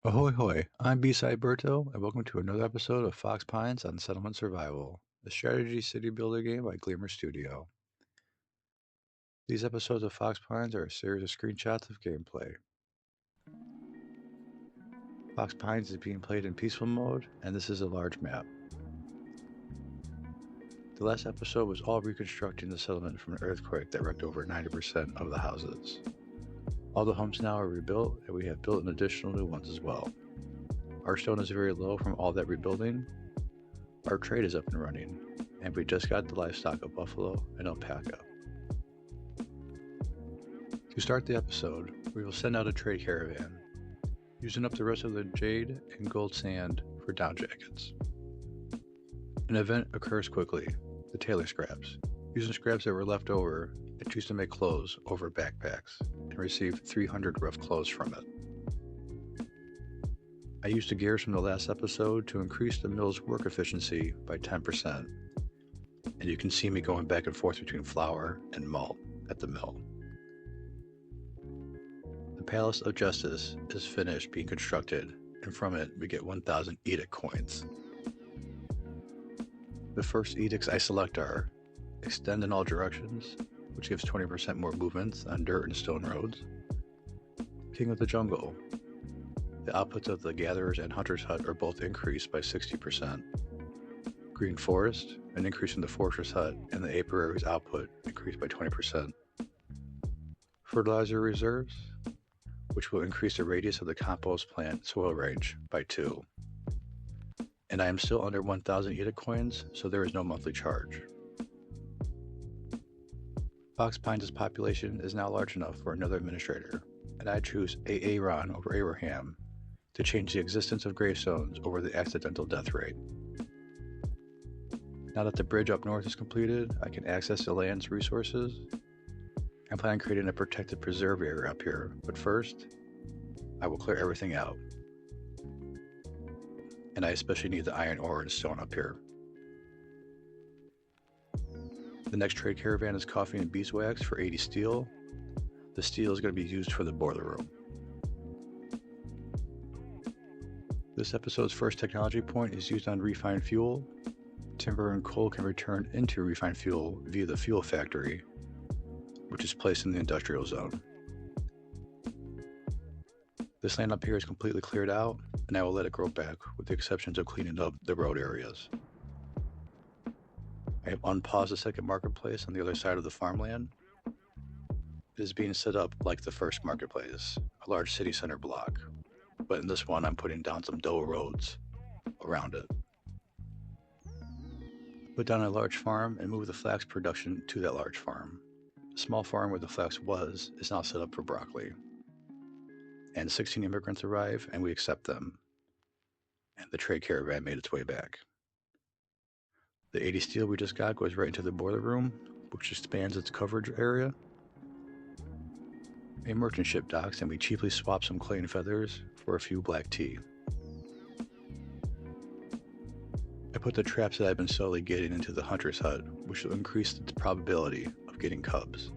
Ahoy hoy, I'm B-Side Berto, and welcome to another episode of Fox Pines on Settlement Survival, a strategy city builder game by Gleamer Studio. These episodes of Fox Pines are a series of screenshots of gameplay. Fox Pines is being played in peaceful mode, and this is a large map. The last episode was all reconstructing the settlement from an earthquake that wrecked over 90% of the houses. All the homes now are rebuilt, and we have built an additional new ones as well. Our stone is very low from all that rebuilding. Our trade is up and running, and we just got the livestock of buffalo and alpaca. To start the episode, we will send out a trade caravan, using up the rest of the jade and gold sand for down jackets. An event occurs quickly, the tailor scraps. Using scraps that were left over, I choose to make clothes over backpacks, and received 300 rough clothes from it. I used the gears from the last episode to increase the mill's work efficiency by 10%, and you can see me going back and forth between flour and malt at the mill. The Palace of Justice is finished being constructed, and from it we get 1,000 edict coins. The first edicts I select are Extend in all directions, which gives 20% more movements on dirt and stone roads. King of the Jungle. The outputs of the Gatherers and Hunters Hut are both increased by 60%. Green Forest, an increase in the Fortress Hut, and the Apiary's output increased by 20%. Fertilizer Reserves, which will increase the radius of the compost plant soil range by 2. And I am still under 1,000 edict coins, so there is no monthly charge. Fox Pines' population is now large enough for another administrator, and I choose Aaron over Abraham to change the existence of gravestones over the accidental death rate. Now that the bridge up north is completed, I can access the land's resources. I plan on creating a protected preserve area up here, but first, I will clear everything out. And I especially need the iron ore and stone up here. The next trade caravan is coffee and beeswax for 80 steel. The steel is going to be used for the boiler room. This episode's first technology point is used on refined fuel. Timber and coal can return into refined fuel via the fuel factory, which is placed in the industrial zone. This land up here is completely cleared out, and I will let it grow back with the exceptions of cleaning up the road areas. I have unpaused the second marketplace on the other side of the farmland. It is being set up like the first marketplace, a large city center block, but in this one I'm putting down some double roads around it. Put down a large farm and move the flax production to that large farm. The small farm where the flax was is now set up for broccoli. And 16 immigrants arrive, and we accept them. And the trade caravan made its way back. The 80 steel we just got goes right into the boiler room, which expands its coverage area. A merchant ship docks, and we cheaply swap some clay and feathers for a few black tea. I put the traps that I've been slowly getting into the hunter's hut, which will increase the probability of getting cubs.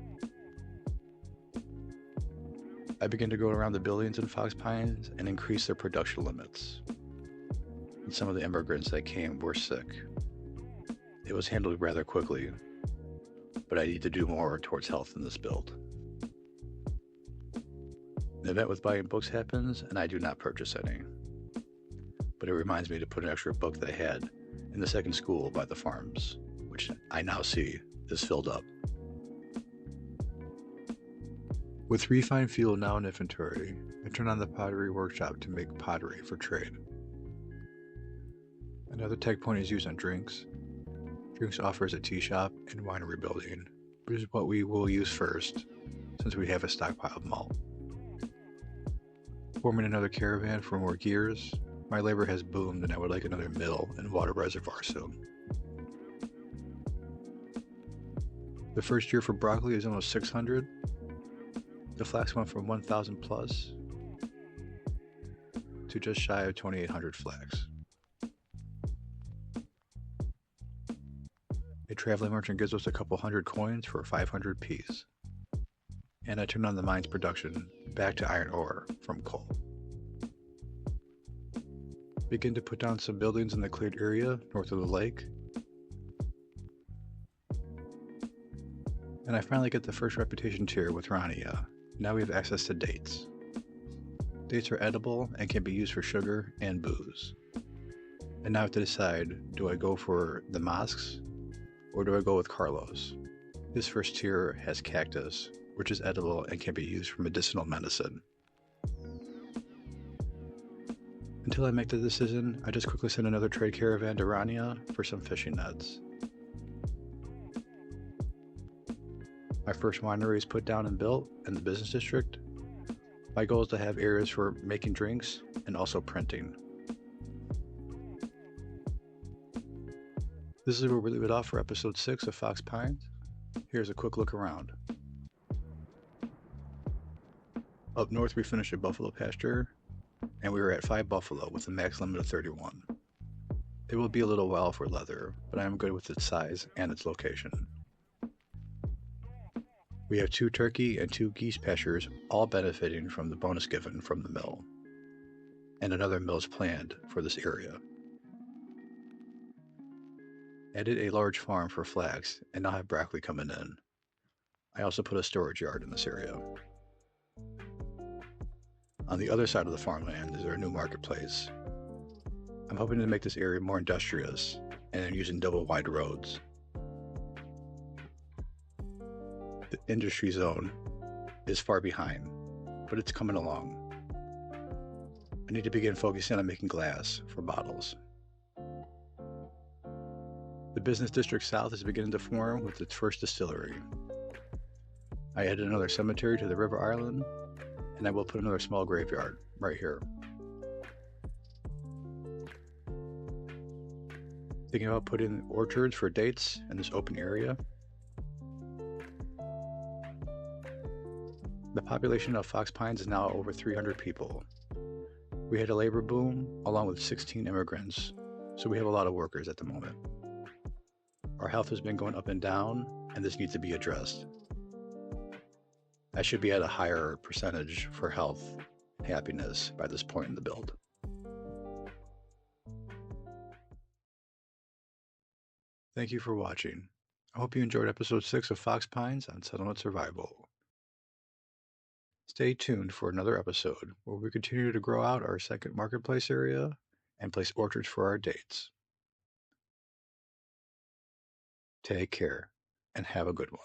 I begin to go around the buildings in Fox Pines and increase their production limits. And some of the immigrants that came were sick. It was handled rather quickly, but I need to do more towards health in this build. An event with buying books happens, and I do not purchase any. But it reminds me to put an extra book that I had in the second school by the farms, which I now see is filled up. With refined fuel now in inventory, I turn on the pottery workshop to make pottery for trade. Another tech point is used on drinks. Drinks offers a tea shop and winery building, which is what we will use first, since we have a stockpile of malt. Forming another caravan for more gears, my labor has boomed and I would like another mill and water reservoir soon. The first year for broccoli is almost 600. The flax went from 1,000 plus to just shy of 2,800 flax. A traveling merchant gives us a couple hundred coins for 500 peas. And I turn on the mine's production back to iron ore from coal. Begin to put down some buildings in the cleared area north of the lake. And I finally get the first reputation tier with Rania. Now we have access to dates. Dates are edible and can be used for sugar and booze. And now I have to decide, do I go for the mosques or do I go with Carlos? This first tier has cactus, which is edible and can be used for medicinal medicine. Until I make the decision, I just quickly send another trade caravan to Rania for some fishing nets. My first winery is put down and built in the business district. My goal is to have areas for making drinks and also printing. This is where we leave it off for episode 6 of Fox Pines. Here's a quick look around. Up north we finished a buffalo pasture, and we were at 5 buffalo with a max limit of 31. It will be a little while for leather, but I am good with its size and its location. We have 2 turkey and 2 geese pastures, all benefiting from the bonus given from the mill. And another mill is planned for this area. Added a large farm for flax and now have broccoli coming in. I also put a storage yard in this area. On the other side of the farmland is our new marketplace. I'm hoping to make this area more industrious and I'm using double wide roads. The industry zone is far behind, but it's coming along. I need to begin focusing on making glass for bottles. The business district south is beginning to form with its first distillery. I added another cemetery to the river island, and I will put another small graveyard right here. Thinking about putting orchards for dates in this open area. The population of Fox Pines is now over 300 people. We had a labor boom along with 16 immigrants, so we have a lot of workers at the moment. Our health has been going up and down, and this needs to be addressed. I should be at a higher percentage for health and happiness by this point in the build. Thank you for watching. I hope you enjoyed episode 6 of Fox Pines on Settlement Survival. Stay tuned for another episode where we continue to grow out our second marketplace area and place orchards for our dates. Take care and have a good one.